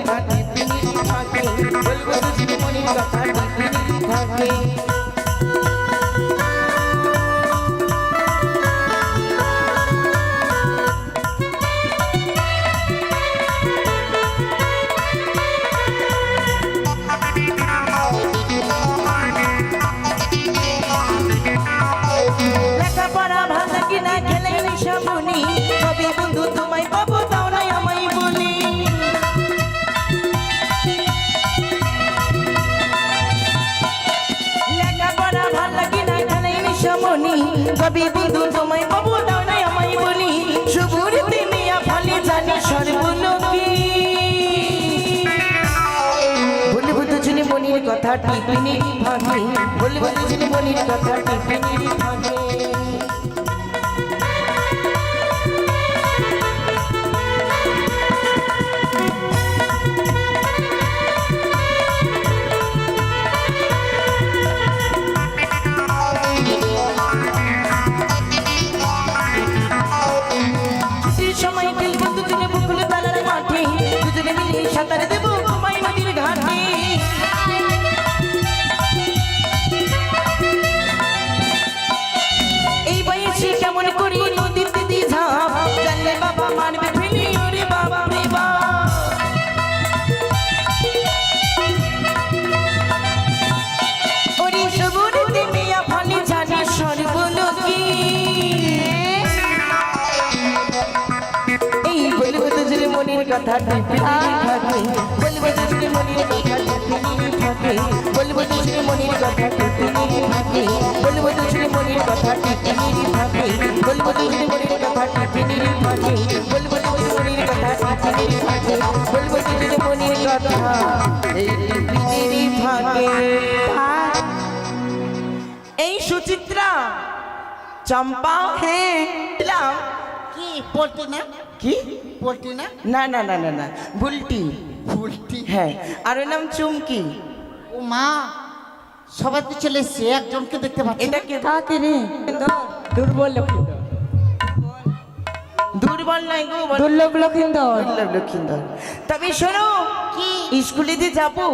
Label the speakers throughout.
Speaker 1: কথা টিপিনির ফাঁকে, বলবো দুষ্টু মনির কথা টিপিনির ফাঁকে। লেখাপড়া ভালো কিনা খেলে নিশামনি, কবি বন্ধু তোমায় পাবো তাও নাই আমায় বলি। লেখাপড়া ভালো কিনা খেলে নিশামনি, কবি বন্ধু তোমায় পাবো তাও নাই আমায় বলি। শুভর তিমিয়া ফলে জানি সর্বলোকে, বলবো দুজনে মনির কথা টিপিনির ফাঁকে, বলবো দুজনে মনির কথা টিপিনির ফাঁকে। সময় খেলবো দুজনে পুকুরে তালার মাঠে, দুজনে মিলে সাঁতার দেবো ঘুমাই নদীর ঘাটে। এই বয়সে কেমন করি নদীতে দি ঝাঁপ, জানলে বাবা মারবে ফেলে ওরে বাবা রে বাবা। ওরে সবুর তিমিয়া ফলে জানি সর্বলোকে, বলবো দুজনে মনির কথা টিপিনির ফাঁকে, বলবো দুজনে মনির কথা টিপিনির ফাঁকে, বলবো দুজনে মনির কথা টিপিনির ফাঁকে, বলবো দুজনে মনির কথা টিপিনির ফাঁকে, বলবো দুজনে মনির কথা টিপিনির ফাঁকে, বলবো দুজনে মনির কথা টিপিনির ফাঁকে, বলবো দুজনে মনির কথা এই টিপিনির ফাঁকে। এই সুচিত্রা, চম্পা, হ্যাঁ দিলাম
Speaker 2: কি পড়তে না?
Speaker 1: কি
Speaker 2: পড়তে না?
Speaker 1: না না না না না বুলটি,
Speaker 2: ফুলটি?
Speaker 1: হ্যাঁ আর ওর নাম চুমকি।
Speaker 2: ও মা, সবাই তো চলে এসছে, একজনকে দেখতে পাচ্ছি না।
Speaker 1: এটা কে? তাকে রে দুর্বল লক্ষিন্দর, দুর্বল নাই গো, দুর্লভ লক্ষিন্দর, দুর্লভ লক্ষিন্দর। তবে শোনো,
Speaker 2: কি
Speaker 1: স্কুলে যে যাবো,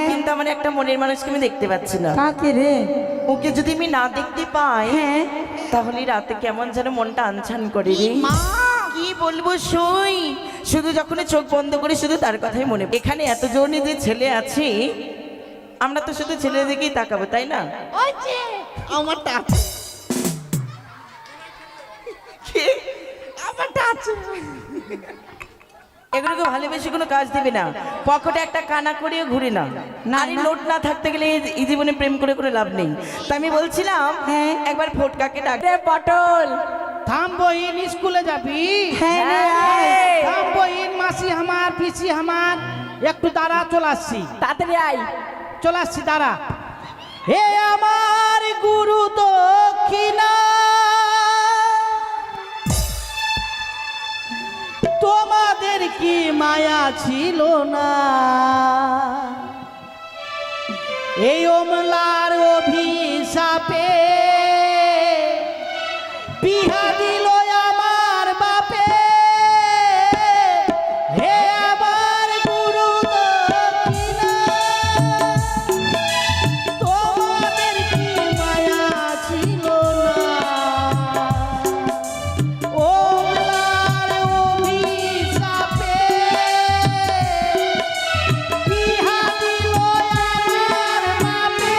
Speaker 1: কিন্তু আমার একটা মনের মানুষকে আমি দেখতে পাচ্ছি না।
Speaker 3: কাকে রে?
Speaker 1: ওকে যদি আমি না দেখতে পাই,
Speaker 3: হ্যাঁ
Speaker 1: তাহলে রাতে কেমন যেন মনটা আনছান করে রে।
Speaker 2: মা,
Speaker 1: কি বলবো সই, শুধু যখন চোখ বন্ধ করি শুধু তার কথাই মনে। এখানে এতজন যে ছেলে আছে, আমরা তো শুধু ছেলে দিকেই তাকাবো, তাই না?
Speaker 2: ওই যে আমারটা আছে, আমারটা আছে।
Speaker 1: এগুলোকে ভালোবেসে কোনো কাজ দিবে না, পকেটে একটা কানা করেও ঘুরে না। নারী নোট না থাকতে গেলে এই জীবনে প্রেম করে করে লাভ নেই। তাই আমি বলছিলাম, হ্যাঁ একবার ফটকাকে ডাক রে পটল।
Speaker 4: থাম বহিন, স্কুলে যাবি?
Speaker 1: হ্যাঁ
Speaker 4: থাম বহিন, মাসি আমার, পিসি আমার, একটু দাঁড়া, চলে আসছি।
Speaker 1: তাড়াতাড়ি আয়।
Speaker 4: চলে আসছি, দাঁড়া। হে আমার গুরু দক্ষিণা, তোমাদের কি মায়া ছিল না? এই অমলার অভিশাপে বিহা দিল আমার বাপে। হে আমার গুরু দক্ষিণা, তোমাদের কি মায়া ছিল না? অমলার অভিশাপে বিহা দিল আমার বাপে।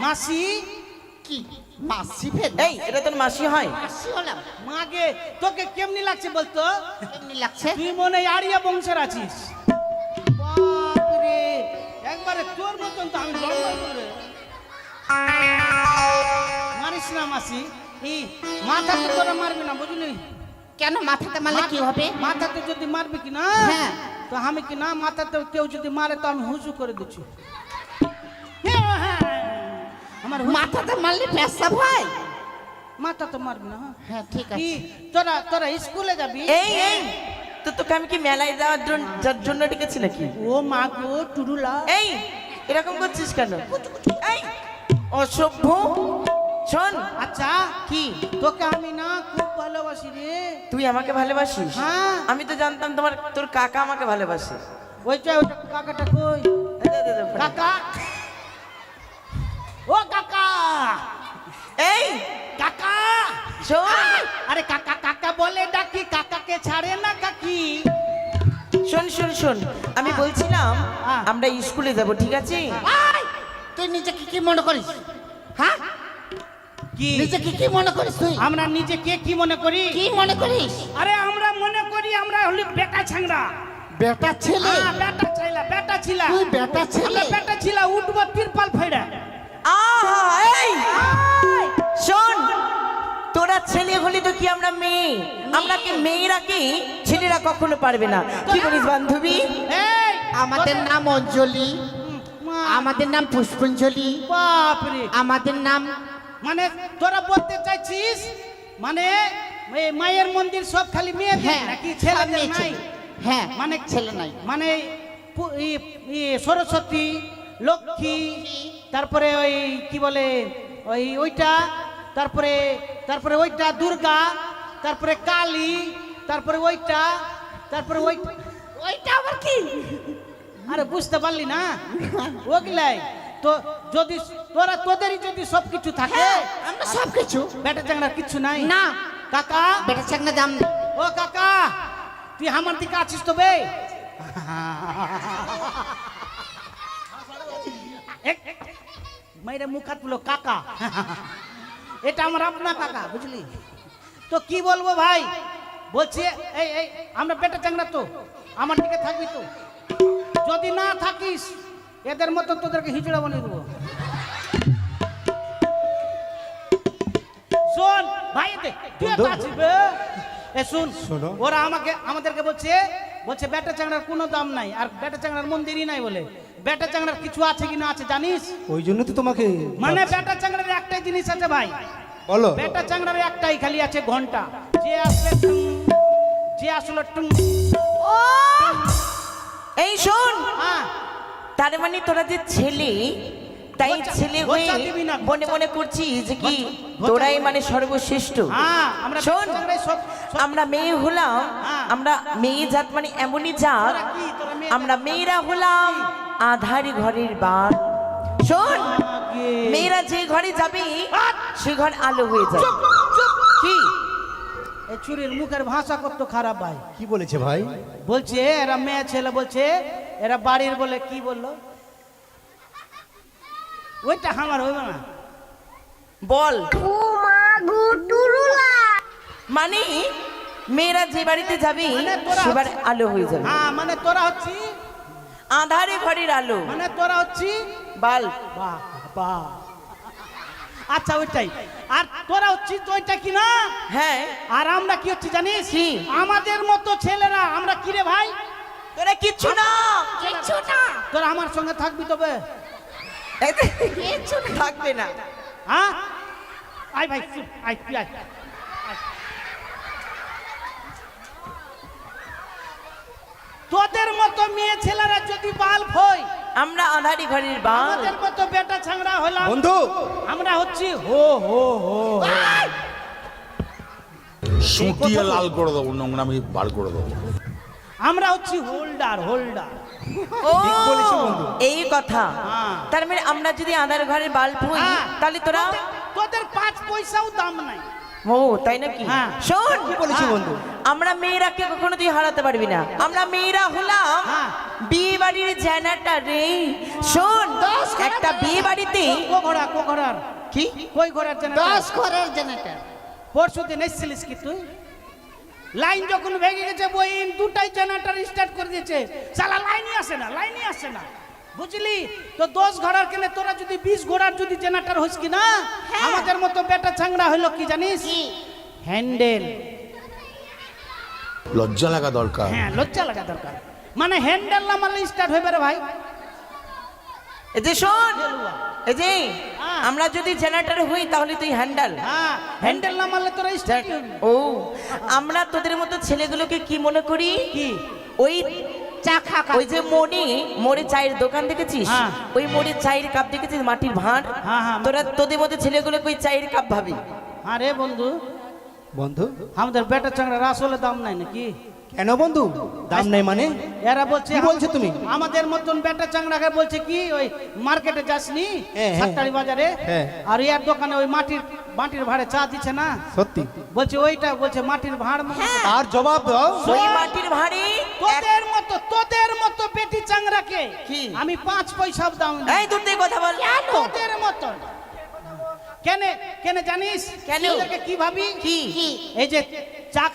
Speaker 4: মাসি
Speaker 2: কি মাসি ফের
Speaker 1: এই এটা তোর মাসি হয়?
Speaker 2: মাসি হলাম?
Speaker 4: মাগে তোকে কেমনি লাগছে বলতো?
Speaker 2: কেমনি লাগছে?
Speaker 4: তুই মনে হয় আরিয়া বংশের আছিস। বাপরে, একবারে তোর মতন তো আমি লম্বা করে। মারিস না মাসি, এই মাথাতে তোরা মারবি না বুঝলি?
Speaker 2: কেন মাথাতে মারলে কি হবে?
Speaker 4: মাথাতে যদি মারবি কি না,
Speaker 2: হ্যাঁ।
Speaker 4: তো আমি কি না মাথাতে কেউ যদি মারে তো আমি হুঁচু করে দিচ্ছি। আমার
Speaker 2: মাথাতে মারলে পেশাব হয়?
Speaker 4: মাথা তো মারবি না।
Speaker 2: হ্যাঁ ঠিক
Speaker 4: কি
Speaker 2: আছে।
Speaker 4: তোরা তোরা স্কুলে যাবি?
Speaker 1: এই এই তো তোকে আমি কি মেলায় যাওয়ার জন্য ডেকেছি নাকি?
Speaker 4: ও মা গো টুরুলা,
Speaker 1: এই এরকম করছিস কেন? এই অসভ্য, শোন।
Speaker 4: আচ্ছা
Speaker 1: কি
Speaker 4: তোকে আমি না খুব ভালোবাসি রে।
Speaker 1: তুই আমাকে ভালোবাসিস?
Speaker 4: হ্যাঁ।
Speaker 1: আমি তো জানতাম তোর কাকা আমাকে ভালোবাসে।
Speaker 4: ওইটা কাকাটা কই?
Speaker 1: এই দে, দে, দে, ফোন।
Speaker 4: কাকা, ও কাকা,
Speaker 1: এই
Speaker 4: কাকা,
Speaker 1: শোন
Speaker 4: আরে কাকা কাকা বলে ডাকি, কাকাকে ছাড়ে না কাকি।
Speaker 1: শোন শোন শোন, আমি বলছিলাম
Speaker 4: হ্যাঁ।
Speaker 1: আমরা স্কুলে যাব, ঠিক আছে?
Speaker 2: আয়! তুই নিজেকে কি মনে করিস? হ্যাঁ,
Speaker 4: কি
Speaker 2: নিজেকে কি মনে করিস তুই?
Speaker 4: আমরা নিজেকে কি মনে করি?
Speaker 2: কি মনে করিস?
Speaker 4: আরে আমরা মনে করি আমরা হলি বেটা ছাংরা।
Speaker 2: বেটা ছেলে?
Speaker 4: বেটা ছিলা, বেটা ছিলা,
Speaker 2: তুই বেটা ছেলে?
Speaker 4: আমরা বেটা ছিলা, উঠবো তিরপাল ফাইড়া।
Speaker 1: আহা, এই শোন, তোরা ছেলে হলি তো কি আমরা মেয়ে? আমরা কি মেয়েরা কি ছেলেরা কখনো পারবে না? কি বলিস বান্ধবী?
Speaker 4: এই
Speaker 2: আমাদের নাম অঞ্জলি, আমাদের নাম পুষ্পাঞ্জলি,
Speaker 4: বাপরে,
Speaker 2: আমাদের নাম
Speaker 4: মানে তোরা বলতে চাইছিস মানে এই মায়ের মন্দির সব খালি মেয়েদের
Speaker 2: হ্যাঁ,
Speaker 4: নাকি ছেলেদের
Speaker 2: মেয়ে
Speaker 4: নাই?
Speaker 2: ছেলে। হ্যাঁ,
Speaker 4: মানে
Speaker 2: ছেলে নাই।
Speaker 4: মানে সরস্বতী, লক্ষ্মী, তারপরে ওই কি বলে ওইটা, তারপরে তারপরে ওইটা দুর্গা, তারপরে কালী, তারপরে ওইটা, তারপরে ওইটা আবার কি? আরে বুঝতে পারলি না ওগুলাই তো। যদি তোদেরই যদি সবকিছু থাকে,
Speaker 2: হ্যাঁ, আমরা সব কিছু।
Speaker 4: বেটা চাংড়ার কিছু নাই
Speaker 2: না,
Speaker 4: কাকা।
Speaker 2: বেটা চাকনা দাম নেই।
Speaker 4: ও কাকা, তুই আমার দিকে আছিস তো বে? মাইরে মুখ হাত বলো কাকা। এটা আমার আপনা কাকা, বুঝলি তো? কি বলবো ভাই, বলছি এই এই আমরা বেটা চাংড়া তো, আমার দিকে থাকবি তো? যদি না থাকিস এদের মতো তোদেরকে হিজড়া বানিয়ে দেবো। শোন ভাই, তুই তো আছিস বে? এ শুন, ওরা আমাদেরকে বলছে বেটা চাংড়ার কোনো দাম নাই, আর বেটা চাংড়ার মন্দিরই নাই বলে। বেটা চাংড়ার কিছু আছে কি না আছে জানিস?
Speaker 3: ওই জন্য তো তোমাকে
Speaker 4: মানে বেটা চাংড়ার একটাই জিনিস আছে ভাই,
Speaker 3: বলো।
Speaker 4: বেটা চাংড়ার একটাই খালি আছে ঘন্টা। যে আসলে টুং, যে আসলে টুং।
Speaker 1: এই শোন,
Speaker 4: হ্যাঁ,
Speaker 1: তার মানে তোরা যে ছেলে, তাই
Speaker 4: ঘোচা-
Speaker 1: ছেলে হয়ে
Speaker 4: ঘোচা দিবি না,
Speaker 1: মনে মনে করছিস যে কি
Speaker 4: ঘোচা-
Speaker 1: তোরাই মানে সর্বশ্রেষ্ঠ?
Speaker 4: হ্যাঁ, আমরা
Speaker 1: শোন,
Speaker 4: বেটা চাংড়াই সব
Speaker 1: আমরা মেয়ে হলাম,
Speaker 4: হ্যাঁ।
Speaker 1: আমরা মেয়ে জাত মানে এমনই জাত,
Speaker 4: তোরা কি, তোরা মেয়ে
Speaker 1: আমরা মেয়েরা হলাম আধারি ঘরের বান। শোন,
Speaker 4: আগে।
Speaker 1: মেয়েরা যে ঘরে যাবে সে ঘর আলো হয়ে যাবে। কি
Speaker 4: এই চুরির মুখের ভাষা কত খারাপ ভাই।
Speaker 3: কি বলেছে ভাই?
Speaker 4: বলছে এরা মেয়ে ছেলে, বলছে এরা বাড়ির বলে কি বললো ওইটা আমার হইবে না।
Speaker 1: বল মানে মেয়েরা যে বাড়িতে যাবে
Speaker 4: মানে তোরা
Speaker 1: সে বাড়ি আলো হয়ে যাবে।
Speaker 4: হ্যাঁ, মানে তোরা হচ্ছি,
Speaker 1: আধারে ঘরের আলো,
Speaker 4: মানে তোরা হচ্ছি
Speaker 1: বাল।
Speaker 4: বাহ বাহ। আচ্ছা ওইটাই, আর তোরা হচ্ছিস তো ওইটা কি না?
Speaker 1: হ্যাঁ,
Speaker 4: আর আমরা কি হচ্ছি জানিস?
Speaker 1: কি?
Speaker 4: আমাদের মতো ছেলেরা আমরা কি রে ভাই?
Speaker 1: তোরা কিচ্ছু না,
Speaker 2: কিচ্ছু না,
Speaker 4: তোরা আমার সঙ্গে থাকবি তবে?
Speaker 2: কিচ্ছু না।
Speaker 1: থাকবে না।
Speaker 4: হ্যাঁ, আয় ভাই, আয় তুই আয়। তোদের মতো মেয়ে ছেলেরা যদি বাল্ব হয়,
Speaker 1: আমরা আধারি ঘরের বাল।
Speaker 4: আমাদের মতো বেটা ছাংড়া হলাম,
Speaker 3: বন্ধু,
Speaker 4: আমরা হচ্ছি হো হো হো।
Speaker 5: সুটিয়ে লাল করে দেবো, নোংরামি বার করে দেবো।
Speaker 4: আমরা হচ্ছি হোল্ডার হোল্ডার।
Speaker 1: ও
Speaker 3: ঠিক বলেছো বন্ধু।
Speaker 1: এই কথা,
Speaker 4: হ্যাঁ।
Speaker 1: তার মানে আমরা যদি আধার ঘরের বাল্ব হই
Speaker 4: হ্যাঁ।
Speaker 1: তাহলে তোরা
Speaker 4: তোদের 5 পয়সাও দাম নাই।
Speaker 1: ও তাই নাকি?
Speaker 4: হ্যাঁ।
Speaker 1: শোন,
Speaker 3: কি বলেছি বন্ধু?
Speaker 1: আমরা মেয়েরাকে কখনো তুই হারাতে পারবি না। আমরা মেয়েরা হলাম
Speaker 4: হ্যাঁ।
Speaker 1: বিয়ে বাড়ির জানাটা রে। শোন, একটা বিয়ে বাড়িতে
Speaker 4: কো ঘোড়ার
Speaker 1: কি
Speaker 4: কই ঘোড়ার জন্য
Speaker 2: 10 ঘরের জেনারেটর।
Speaker 4: পরশু দিন এসেছিলিস কি তুই? লাইন যখন ভেঙে গেছে বইন দুটাই জেনারেটর স্টার্ট করে দিয়েছে, সালা লাইনই আসে না বুঝলি তো? 10 ঘোড়ার কেনে তোরা যদি 20 ঘোড়ার যদি জেনারেটর হইস কি না, আমাদের মতো বেটা ছাংড়া হইলো কি জানিস? হ্যান্ডেল।
Speaker 5: লজ্জা লাগা দরকার।
Speaker 4: হ্যাঁ, লজ্জা লাগা দরকার। মানে হ্যান্ডেল না মারলে স্টার্ট হইবে রে ভাই।
Speaker 1: এই যে শোন, এই যে
Speaker 4: হ্যাঁ।
Speaker 1: আমরা যদি জেনারেটর হই তাহলে তুই হ্যান্ডেল।
Speaker 4: হ্যাঁ, হ্যান্ডেল না মারলে তোরা স্টার্ট
Speaker 1: ও, আমরা তোদের মতো ছেলেগুলোকে কি মনে করি?
Speaker 4: কি?
Speaker 1: ওই ওই যে মোড়ে চায়ের দোকান দেখেছিস?
Speaker 4: হ্যাঁ।
Speaker 1: ওই মোড়ে চায়ের কাপ দেখেছিস, মাটির ভাঁড়?
Speaker 4: হ্যাঁ।
Speaker 1: তোদের মতো ছেলেগুলোকে ওই চায়ের কাপ ভাবি।
Speaker 4: আরে বন্ধু,
Speaker 3: বন্ধু
Speaker 4: আমাদের বেটা চাংড়ার আসলে দাম নাই নাকি?
Speaker 3: কেন বন্ধু দাম নেই মানে?
Speaker 4: এরা বলছে
Speaker 3: কি বলছো তুমি?
Speaker 4: আমাদের মতন বেটা চাংড়াকে বলছে কি ওই মার্কেটে যাসনি
Speaker 3: হ্যাঁ, হ্যাঁ।
Speaker 4: সাতটারি বাজারে,
Speaker 3: হ্যাঁ।
Speaker 4: আর ইয়ার দোকানে ওই মাটির ভাড়ে চা দিচ্ছে না,
Speaker 3: সত্যি?
Speaker 4: বলছে ওইটা বলছে মাটির ভাড়
Speaker 3: আর জবাব দাও।
Speaker 1: ওই মাটির ভাঁড়ে
Speaker 4: তোদের মতো বেটি চাংড়াকে
Speaker 1: কি?
Speaker 4: আমি 5 পয়সা দাম দিই।
Speaker 1: এই দূর থেকে কথা বল।
Speaker 4: তোদের মতন কেন জানিস?
Speaker 1: কেন?
Speaker 4: তোদেরকে কি ভাবি?
Speaker 1: কি?
Speaker 4: এই যে চা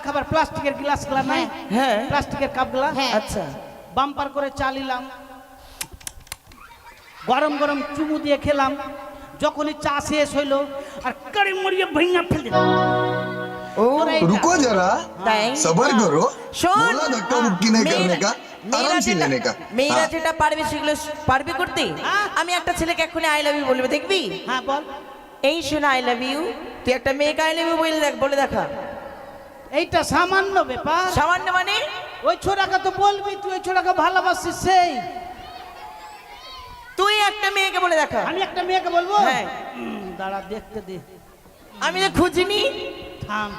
Speaker 4: খাবার প্লাস্টিকের গ্লাস গুলা নাই,
Speaker 1: হ্যাঁ।
Speaker 4: প্লাস্টিকের কাপ গুলা,
Speaker 1: আচ্ছা।
Speaker 4: বাম্পার করে চা নিলাম, গরম গরম চুমু দিয়ে খেলাম, যখনই চা শেষ হইলো আর কাড়ি মরিয়ে ভেঙে ফেলে দিলাম।
Speaker 1: ও,
Speaker 4: তোরা এইটা-
Speaker 6: रुको जरा
Speaker 1: তাই?
Speaker 6: सबर करो
Speaker 1: শোন,
Speaker 6: बोला धक्का मुक्की नहीं करने का आराम से लेने का
Speaker 1: মেয়েরা
Speaker 6: हाँ।
Speaker 1: যেটা পারবে সেগুলো পারবে করতে।
Speaker 4: হ্যাঁ।
Speaker 1: আমি একটা ছেলেকে এক্ষুনি আই লাভ ইউ বলবো, দেখবি?
Speaker 4: হ্যাঁ বল,
Speaker 1: এই শোন, আই লাভ ইউ। তুই একটা মেয়েকে আই লাভ ইউ বলে দেখা।
Speaker 4: এইটা সামান্য ব্যাপার।
Speaker 1: সামান্য মানে?
Speaker 4: ওই ছোড়াকে তো বলবি তুই ওই ছোড়াকে ভালোবাসিস, সেই
Speaker 1: তুই একটা মেয়েকে বলে দেখা।
Speaker 4: আমি একটা মেয়েকে বলবো?
Speaker 1: হ্যাঁ।
Speaker 4: দাঁড়া দেখতে দে।
Speaker 1: আমি তো খুঁজিনি।
Speaker 4: থাম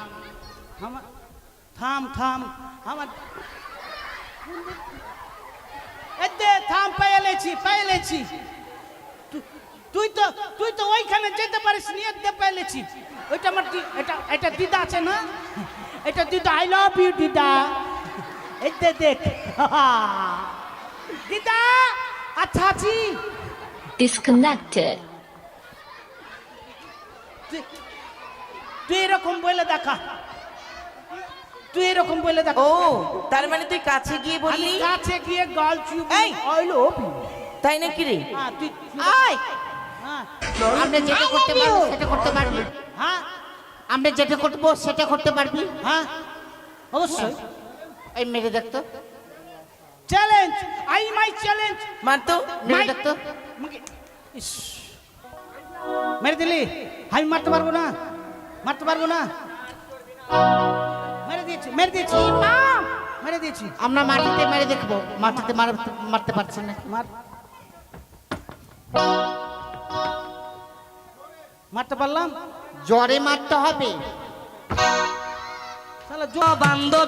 Speaker 4: থাম আমার থাম, পেয়েছি। তুই তো ওইখানে যেতে পারিস, নিয়ে পেয়েছি। ওইটা আমার এটা দিদা আছে না, এটা দিদা, আই লাভ ইউ দিদা। এই দেখ দিদা, আচ্ছা আছি।
Speaker 7: Disconnected.
Speaker 4: তুই এরকম বলে দেখা,
Speaker 1: ও, তার মানে তুই কাছে গিয়ে
Speaker 4: আমি
Speaker 1: বললি?
Speaker 4: কাছে গিয়ে গাল চুপ,
Speaker 1: এই!
Speaker 4: I love you.
Speaker 1: তাই নাকি রে?
Speaker 4: হ্যাঁ, তুই
Speaker 2: আয়
Speaker 4: হ্যাঁ
Speaker 2: আমরা যেটা করতে পারবো সেটা করতে পারবি।
Speaker 4: হ্যাঁ
Speaker 2: আমরা যেটা করবো সেটা করতে পারবি।
Speaker 4: হ্যাঁ অবশ্যই।
Speaker 2: এই মেরে দেখতো,
Speaker 4: চ্যালেঞ্জ, মাই চ্যালেঞ্জ।
Speaker 1: মারতো।
Speaker 2: মেরে দেখতো।
Speaker 4: মেরে দিলি? আমি মারতে পারবো না। মেরে দিয়েছি।
Speaker 2: আমরা মাটিতে মেরে দেখবো, মাটিতে মারতে পারছি না।
Speaker 4: মারতে পারলাম।
Speaker 2: জ্বরে মারতে হবে।
Speaker 4: শালা বান্ধব,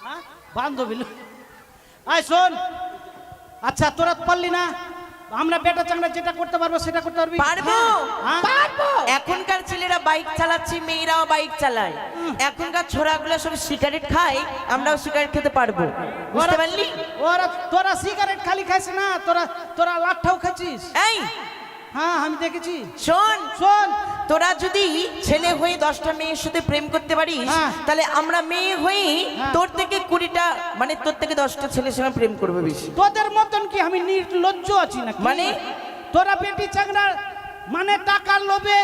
Speaker 4: হ্যাঁ বান্ধবী। আয় শোন, আচ্ছা তোরা তো পারলি না, আমরা বেটা চাংড়া যেটা করতে পারবো সেটা করতে পারবি?
Speaker 1: পারবো।
Speaker 4: হ্যাঁ?
Speaker 1: এখনকার ছেলেরা বাইক চালাচ্ছে, মেয়েরাও বাইক চালায়। এখনকার ছোড়াগুলো সব সিগারেট খায়, আমরাও সিগারেট খেতে পারবো, বুঝতে পারলি?
Speaker 4: তোরা সিগারেট খালি খাইছ না, তোরা লাঠাও খাচ্ছিস।
Speaker 1: এই
Speaker 4: হ্যাঁ আমি দেখেছি।
Speaker 1: শোন,
Speaker 4: শোন,
Speaker 1: তোরা যদি ছেলে হয়ে 10টা মেয়ের সাথে প্রেম করতে পারিস,
Speaker 4: হ্যাঁ।
Speaker 1: তাহলে আমরা মেয়ে হয়ে
Speaker 4: হ্যাঁ।
Speaker 1: তোর থেকে 20টা, মানে তোর থেকে 10টা ছেলের সঙ্গে প্রেম করবো বেশি।
Speaker 4: তোদের মতন কি আমি নির্লজ্জ আছি নাকি?
Speaker 1: মানে?
Speaker 4: তোরা বেটি চাংড়া মানে টাকার লোভে,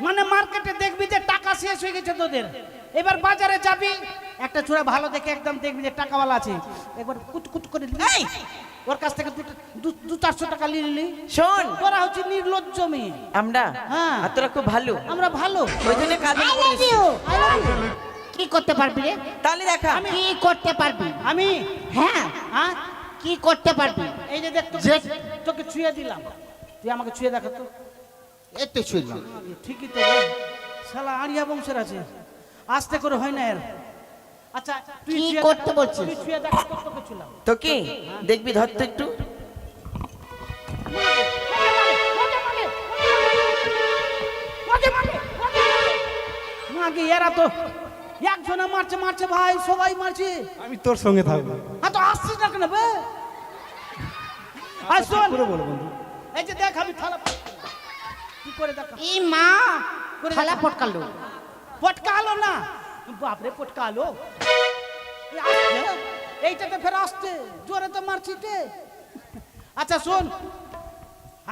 Speaker 4: মানে মার্কেটে দেখবি যে টাকা শেষ হয়ে গেছে তোদের, এবার বাজারে যাবি একটা ছোড়া ভালো দেখে একদম দেখবি যে টাকাওয়ালা আছে, একবার কুট করে নিবি।
Speaker 1: এই!
Speaker 4: ওর কাছ থেকে 200-400 টাকা নিয়ে নিলি।
Speaker 1: শোন,
Speaker 4: তোরা হচ্ছে নির্লজ্জ মেয়ে।
Speaker 1: আমরা
Speaker 4: হ্যাঁ।
Speaker 1: আর তোরা খুব ভালো,
Speaker 4: আমরা ভালো।
Speaker 1: ওই জন্য কাজে করেছি।
Speaker 2: কি করতে পারবি রে?
Speaker 1: তাহলে দেখা।
Speaker 2: কি করতে পারবি?
Speaker 4: আমি
Speaker 2: হ্যাঁ,
Speaker 4: হ্যাঁ
Speaker 2: কি করতে পারবি?
Speaker 4: এই যে দেখ তোকে ছুঁয়ে দিলাম, তুই আমাকে ছুঁয়ে দেখা তো।
Speaker 2: এই তো শুনলাম।
Speaker 4: ঠিকই তো রে, শালা আরিয়া বংশের আছে, আস্তে করে হয় না এর। আচ্ছা তুই
Speaker 2: কি
Speaker 4: ছুঁয়ে
Speaker 2: করতে
Speaker 4: দেখ,
Speaker 2: বলছিস?
Speaker 4: তুই ছুঁয়ে দেখ, তোকে ছুঁলাম।
Speaker 1: তো কি দেখবি, ধরতো একটু।
Speaker 4: মাগে এরা তো একজনে মারছে মারছে ভাই, সবাই মারছে।
Speaker 3: আমি তোর সঙ্গে থাকবো।
Speaker 4: হ্যাঁ তো আসছিস না কেন বে? আর শোন,
Speaker 3: করে বলো বন্ধু।
Speaker 4: এই যে দেখ আমি থালা কি করে দেখা
Speaker 2: এই মা থালা পটকালো।
Speaker 4: পটকালো না, বাপরে পটকালো। এই আসছে, এইটাতে ফের আসছে, জোরে তো মারছিতে। আচ্ছা শোন,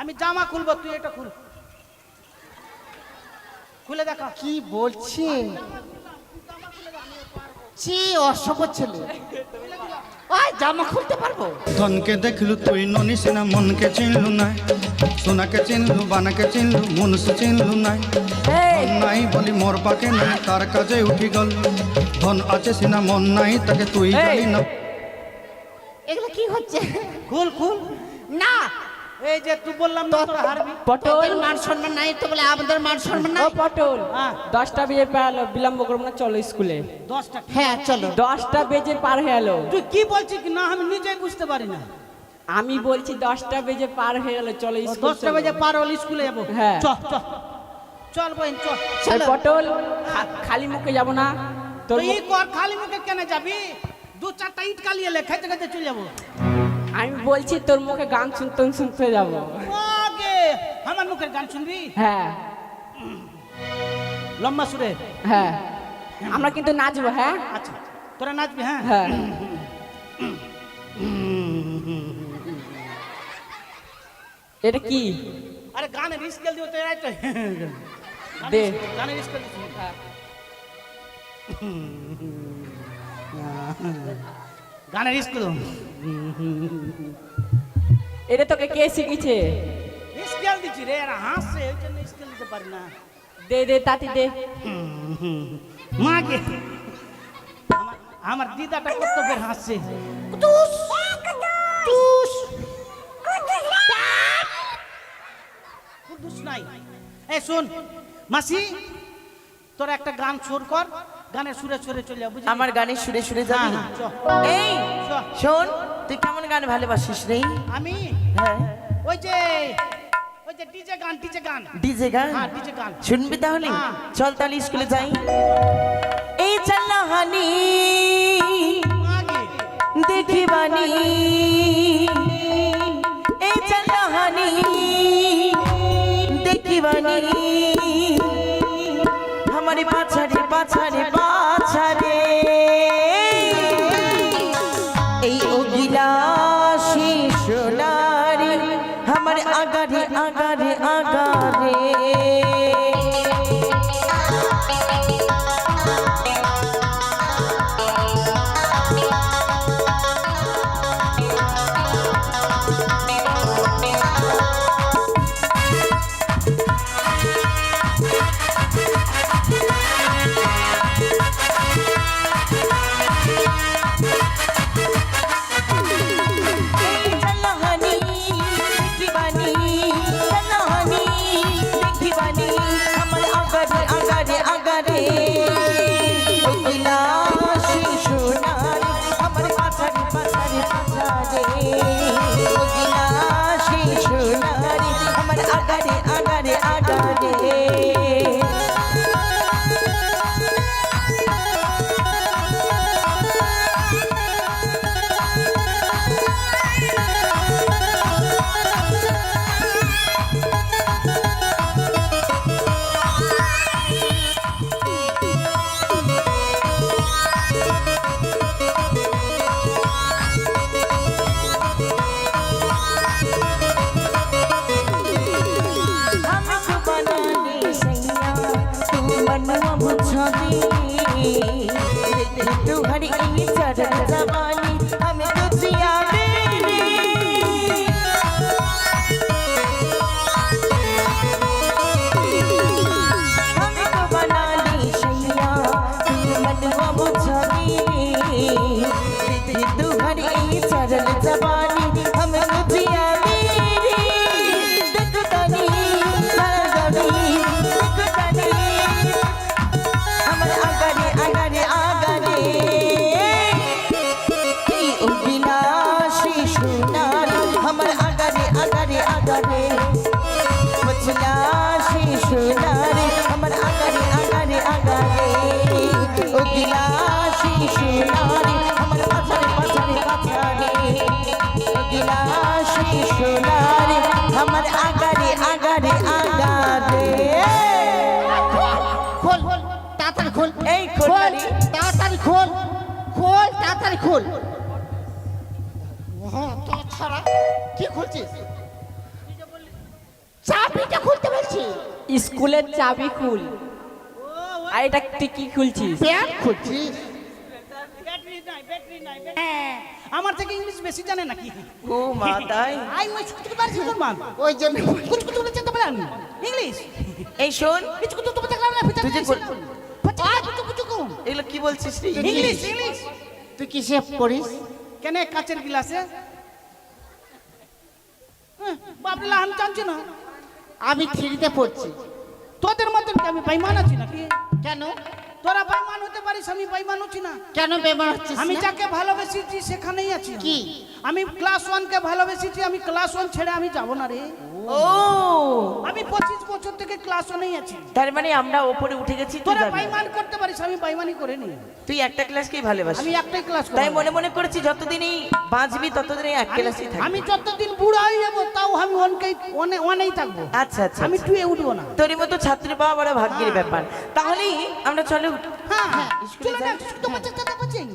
Speaker 4: আমি জামা খুলবো, তুই এটা খুল, খুলে দেখা।
Speaker 2: কি বলছে? ছি অসভ্য ছেলে। ওই জামা খুলতে পারবো?
Speaker 7: ধনকে দেখলু তুই ননিস না, মনকে চিনলু না, সোনাকে চিনলু, বানাকে চিনলু, মনুষ চিনলু না। ধন নাই বলি মোর পাকে নাই, তার কাজে উঠি গল। ধন আছে সিনা মন নাই, তাকে তুই জানি না।
Speaker 2: এগুলো কি হচ্ছে?
Speaker 4: খুল খুল।
Speaker 2: না,
Speaker 4: এই যে তুই বললাম না তোরা হারবি।
Speaker 2: তোদের মান সম্মান নাই তো বলে আমাদের মান সম্মান নাই?
Speaker 8: ও পটল,
Speaker 4: হ্যাঁ।
Speaker 8: 10টা বেজে পেলো, বিলম্ব করবো না, চলো স্কুলে।
Speaker 4: 10টা
Speaker 2: হ্যাঁ চলো।
Speaker 8: 10টা বেজে পার হয়ে গেল।
Speaker 4: তুই কি বলছিস কি না আমি নিজেই বুঝতে পারি না।
Speaker 8: আমি বলছি 10টা বেজে পার হয়ে গেল, চলো স্কুল।
Speaker 4: 10টা বাজে পার হলে স্কুলে যাবো।
Speaker 8: হ্যাঁ।
Speaker 4: চল চল চল বোন চল।
Speaker 8: এই পটল, খালি মুখে যাব না তোর
Speaker 4: তুই কর, খালি মুখে কেন যাবি? 2-4টা ইট কালিয়ে লে, খাইতে খাইতে চলে যাবো।
Speaker 8: আমি বলছি তোর মুখে গান শুনতে শুনতে যাব।
Speaker 4: আগে আমার মুখের গান শুনবি?
Speaker 8: হ্যাঁ
Speaker 4: লম্বা সুরে।
Speaker 8: হ্যাঁ, আমরা কিন্তু নাচবো। হ্যাঁ
Speaker 4: আচ্ছা তোরা নাচবি? হ্যাঁ
Speaker 8: হ্যাঁ। এটা কি?
Speaker 4: আরে গানের স্কেল দিও তো এরাই তো।
Speaker 8: দে।
Speaker 4: গানের স্কেল দিছি। গানের স্কেল
Speaker 8: এটা তোকে কে শিখিয়েছে?
Speaker 4: স্কেল দিছি রে, এরা হাসছে ওই জন্য স্কেল দিতে পারি না।
Speaker 8: দে দে তাতি দে।
Speaker 4: মাকে আমার দিদাটা কত বের হাসছে। কুদ্দুস নাই। এই শোন মাসি, তোর একটা গান সুর কর, গানের সুরে সুরে চলে যা, বুঝলি?
Speaker 1: আমার গানে সুরে সুরে যাবি?
Speaker 4: হ্যাঁ, চ।
Speaker 1: এই
Speaker 4: চ।
Speaker 1: শোন, তুই কেমন গান ভালোবাসিস রে?
Speaker 4: আমি
Speaker 1: হ্যাঁ,
Speaker 4: ওই যে ডিজে গান, ডিজে গান।
Speaker 1: ডিজে গান
Speaker 4: হ্যাঁ ডিজে গান
Speaker 1: শুনবি তাহলে?
Speaker 4: হ্যাঁ।
Speaker 1: চল তাহলে স্কুলে যাই। এই চাল্লা হানি
Speaker 4: আগে
Speaker 1: দেখিবানি, এই চাল্লা হানি দেখিবানি, हमारे पाछारे पाछारे पाछारे এই অগিলাসী সোনারে আমার আগারে আগারে আগারে। আগারে আগারে আগারে। तुम्हारी चढ़ जवानी हमें तुझे याद हमको बना ली सैया तू मनवा बुझानी तुम्हारी चढ़ जवानी हमें तुझे याद देखतानी सरगनी देखतानी हमारे आगारे आगारे आगारे उगिलाशी सोनारी हमारे आगारे आगारे आगारे मचलाशी सोनारी हमारे आगारे आगारे आगारे। সোনারে আমার পাছারে পাছারে পাছারে গিলাসি সোনারে আমার আগারে আগারে আগারে
Speaker 2: খোল তাড়াতাড়ি খোল
Speaker 1: এই খোল
Speaker 2: খোল
Speaker 1: রে।
Speaker 2: তাড়াতাড়ি খোল খোল তাড়াতাড়ি খোল তো ছাড়া কি খুলছিস চাবিটা খুলতে বলছি
Speaker 8: স্কুলের চাবি খুল আর এটা তুই কি খুলছিস
Speaker 2: প্যান্ট খুলছিস
Speaker 4: ব্যাটারি নাই ব্যাটারি নাই হ্যাঁ, আমার থেকে ইংলিশ বেশি জানে নাকি
Speaker 1: ও মা তাই
Speaker 4: আই মই ছুটতে পারছি তোর মা
Speaker 2: ওই জন্য
Speaker 4: কোন কোন বলে জানতে পারেন ইংলিশ
Speaker 1: এই শোন
Speaker 4: কিছু তো তোমার দেখলাম না
Speaker 1: তুই যে বল-
Speaker 4: কম
Speaker 1: এগুলো কি বলছিস রে
Speaker 4: ইংলিশ ইংলিশ
Speaker 2: তুই কিসে পড়িস
Speaker 4: কেন কাচের গ্লাসে বাপরে লাহান জানছি না
Speaker 2: আমি থ্রিতে পড়ছি
Speaker 4: তোদের মতন কি আমি বেঈমান আছি নাকি
Speaker 2: কেন
Speaker 4: তোরা বেঈমান হতে পারিস আমি বেঈমান হচ্ছি না
Speaker 2: কেন বেমার হচ্ছিস
Speaker 4: আমি
Speaker 2: না?
Speaker 4: যাকে ভালোবেসেছি সেখানেই আছি
Speaker 2: কি?
Speaker 4: আমি ক্লাস 1 কে ভালোবেসেছি আমি ক্লাস 1 ছেড়ে আমি যাব না রে
Speaker 1: ও
Speaker 4: আমি 25 বছর থেকে ক্লাস 1 আছি
Speaker 1: তার মানে আমরা ওপরে উঠে গেছি তুই
Speaker 4: তোরা
Speaker 1: জানিস।
Speaker 4: বেঈমান করতে পারিস আমি বেঈমানি করে নি
Speaker 1: তুই একটা ক্লাসকেই ভালোবাসিস
Speaker 4: আমি একটাই ক্লাস
Speaker 1: তাই মনে মনে করেছি যতদিনই বাঁচবি ততদিনই এক ক্লাসই থাকবি
Speaker 4: আমি যতদিন বুড়া হয়ে যাবো তাও আমি অনেই থাকবো
Speaker 1: আচ্ছা আচ্ছা
Speaker 4: আমি
Speaker 1: আচ্ছা।
Speaker 4: টুয়ে উঠবো না
Speaker 1: তোর মতো ছাত্রী পাওয়া বড় ভাগ্যের ব্যাপার তাহলেই আমরা চলে
Speaker 4: হ্যাঁ হ্যাঁ
Speaker 1: স্কুলে
Speaker 4: চলে
Speaker 1: যাই?
Speaker 4: না তো কোচিং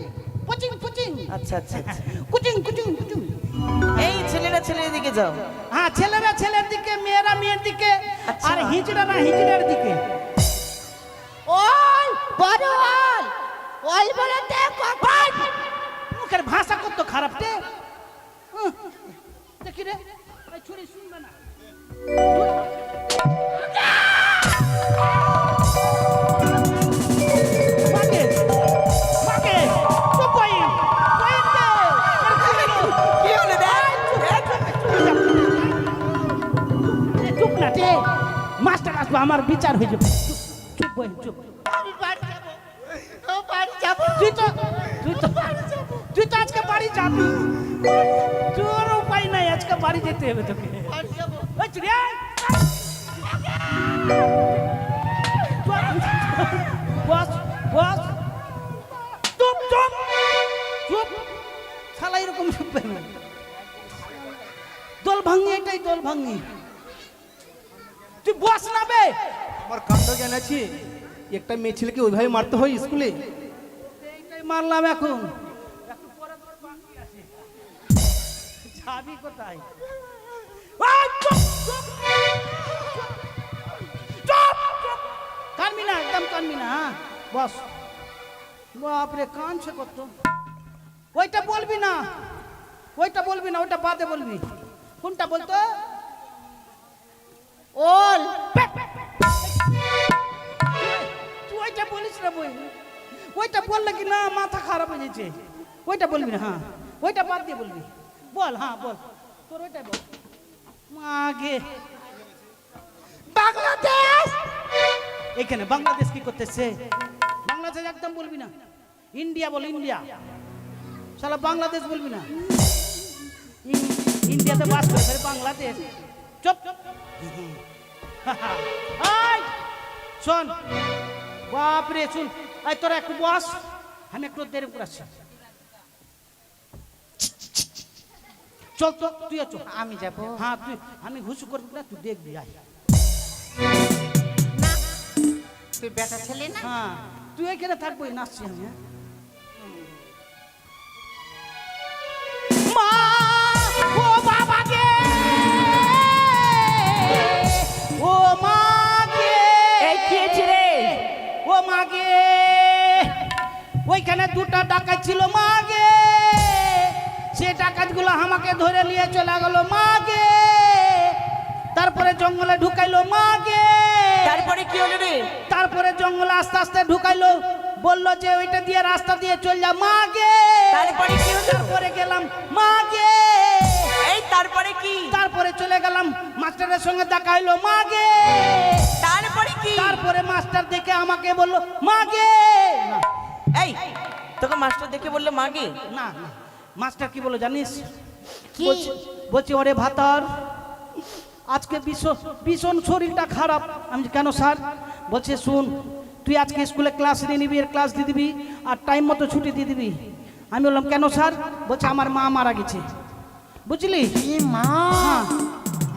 Speaker 4: কোচিং কোচিং
Speaker 1: আচ্ছা আচ্ছা আচ্ছা
Speaker 4: কোচিং কোচিং কোচিং
Speaker 1: এই ছেলেরা ছেলের দিকে যাও
Speaker 4: হ্যাঁ ছেলেরা ছেলের দিকে মেয়েরা মেয়ের দিকে
Speaker 1: আচ্ছা।
Speaker 4: আর হিজড়ারা হিজড়ার দিকে
Speaker 2: ওই বড় ওই ওই বলতে কখন
Speaker 4: মুখের ভাষা কত খারাপ রে দেখি রে এই ছুরি শুনবে না মাকে মাকে তো পয়েন্ট
Speaker 1: কি হলো দেখ
Speaker 4: চুপ না রে মাস্টার আসবে আমার বিচার হয়ে যাবে চুপ বই চুপ
Speaker 2: আমি বাড়ি যাব ও বাড়ি যাব
Speaker 4: তুই তো আজকে বাড়ি যাবি তোর উপায় নাই আজকে বাড়ি যেতে হবে তোকে
Speaker 2: বাড়ি যাব
Speaker 4: ওই চুরি আয়। বস বস চুপ চুপ চুপ শালা এরকম চুপবে না দোল ভাঙি এটাই দোল ভাঙি তুই বস না বে
Speaker 3: আমার কাণ্ড জানাচ্ছি একটা মেয়ে ছেলেকে ওইভাবে মারতে হয় স্কুলে
Speaker 4: এইটাই মারলাম এখন যাবি কোথায় ওই চুপ চুপ চুপ চুপ কানবি না একদম কানবি না হ্যাঁ বস বাপরে কানছে কত ওইটা বলবি না ওইটা বাদে বলবি কোনটা বলতো
Speaker 2: ওল
Speaker 4: তুই ওইটা বলিস না বই ওইটা বললে কি না মাথা খারাপ হয়ে যাচ্ছে ওইটা বলবি না হ্যাঁ ওইটা বাদ দিয়ে বলবি বল হ্যাঁ বল তোর ওইটা বল মাগে
Speaker 2: বাংলাদেশ
Speaker 4: এখানে বাংলাদেশ কি করতেছে বাংলাদেশ একদম বলবি না ইন্ডিয়া বল ইন্ডিয়া শালা বাংলাদেশ বলবি না ইন্ডিয়াতে বাস করে ফের বাংলাদেশ চুপ আয় শোন বাপরে শুন আয় তোরা একটু বস আমি একটু দেরি করে আসছি চল তো তুই চল
Speaker 2: আমি যাব
Speaker 4: হ্যাঁ তুই আমি ঘুষু করবি না তুই দেখবি আয়
Speaker 2: না তুই বেটা ছেলে না
Speaker 4: হ্যাঁ তুই এখানে থাকবো নাচছি আমি হ্যাঁ মা ও বাবা গে ও মা গে
Speaker 8: এই কি হয়েছে রে?
Speaker 4: ও মা গে ওইখানে দুটা ডাকাত ছিল মা গে সে ডাকাতগুলো আমাকে ধরে নিয়ে চলে গেল মা গে তারপরে জঙ্গলে ঢুকাইলো মা গে
Speaker 1: তারপরে কি হলো রে
Speaker 4: তারপরে জঙ্গলে আস্তে আস্তে ঢুকাইলো বললো যে ওইটা দিয়ে রাস্তা দিয়ে চল যা মা গে
Speaker 1: তারপরে কি হলো
Speaker 4: তারপরে গেলাম মা গে
Speaker 1: এই তারপরে কি
Speaker 4: তারপরে চলে গেলাম মাস্টারের সঙ্গে দেখা হইলো মা গে
Speaker 1: তারপরে কি
Speaker 4: তারপরে মাস্টার দেখে আমাকে বললো মা গে
Speaker 1: এই তোকে মাস্টার দেখে বললো মাগে
Speaker 4: না না মাস্টার কি বলো জানিস
Speaker 2: কি?
Speaker 4: বলছি ওরে ভাতার আজকে ভীষণ শরীরটা খারাপ আমি বলছি, কেন স্যার বলছে শুন তুই আজকে স্কুলে ক্লাস নিয়ে নিবি, এর ক্লাস দিয়ে দিবি আর টাইম মতো ছুটি দিয়ে দিবি। আমি বললাম কেন স্যার? বলছে আমার মা মারা গেছে। বুঝলি?
Speaker 2: এ মা,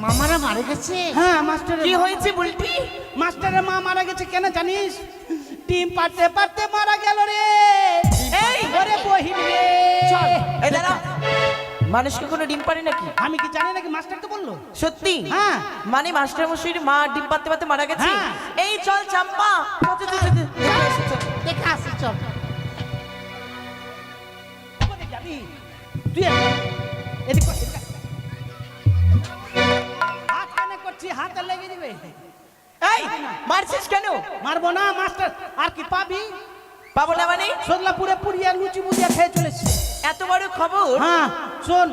Speaker 2: মামারা মারা গেছে?
Speaker 4: হ্যাঁ মাস্টার।
Speaker 1: কি হয়েছে বুলটি?
Speaker 4: মাস্টারের মা মারা গেছে। কেন জানিস? টিম পারতে পারতে মারা গেল রে।
Speaker 1: এই
Speaker 4: ওরে বহিন রে।
Speaker 1: চল এই দাঁড়া, মানুষকে কোনো ডিম পারে নাকি?
Speaker 4: আমি কি জানি নাকি? মাস্টার তো বললো।
Speaker 1: সত্যি?
Speaker 4: হ্যাঁ।
Speaker 1: মানে মাস্টার মশাইয়ের মা ডিম পাততে পাততে মারা গেছে?
Speaker 4: হ্যাঁ।
Speaker 1: এই চল চাম্পা, চল, চল, চল, চল, চল, চল।
Speaker 2: দেখে আসি চল।
Speaker 4: কোথায় যাবি তুই? এদিক কর, এদিক কর। হাত কানে করছি, হাতে লেগে দিবে।
Speaker 1: এই মারছিস কেন?
Speaker 4: মারবো না মাস্টার। আর কি পাবি?
Speaker 1: পাবো না মানে?
Speaker 4: সোদলাপুরে পুড়িয়া লুচি মুড়িয়া খেয়ে চলেছি।
Speaker 1: এত বড় খবর?
Speaker 4: হ্যাঁ শোন,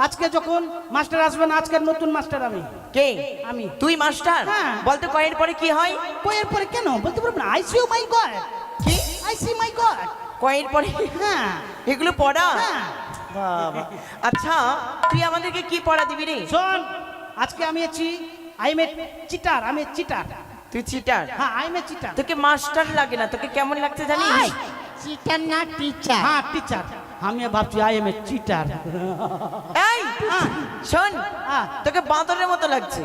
Speaker 4: আজকে যখন মাস্টার আসবে না, আজকের নতুন মাস্টার আমি।
Speaker 1: কে?
Speaker 4: আমি।
Speaker 1: তুই মাস্টার?
Speaker 4: হ্যাঁ।
Speaker 1: বলতো কয়ের পরে কি হয়?
Speaker 4: কয়ের পরে কেন বলতে পারবো না? আইসিইউ মাই গড।
Speaker 1: কি?
Speaker 4: আইসি মাই গড।
Speaker 1: কয়ের পরে?
Speaker 4: হ্যাঁ
Speaker 1: এগুলো পড়া?
Speaker 4: হ্যাঁ।
Speaker 1: বাবা, আচ্ছা তুই আমাদেরকে কি পড়া দিবি রে?
Speaker 4: শোন, আজকে আমি আছি আই এম এ চিটার। আমি চিটার।
Speaker 1: তুই চিটার?
Speaker 4: হ্যাঁ আই এম এ চিটার।
Speaker 1: তোকে মাস্টার লাগে না, তোকে কেমন লাগছে জানিস?
Speaker 2: চিটার না টিচার?
Speaker 4: হ্যাঁ টিচার। আমি ভাবছি আই এম এ চিটার।
Speaker 1: এই শোন,
Speaker 4: হ্যাঁ।
Speaker 1: তোকে বাঁদরের মতো লাগছে।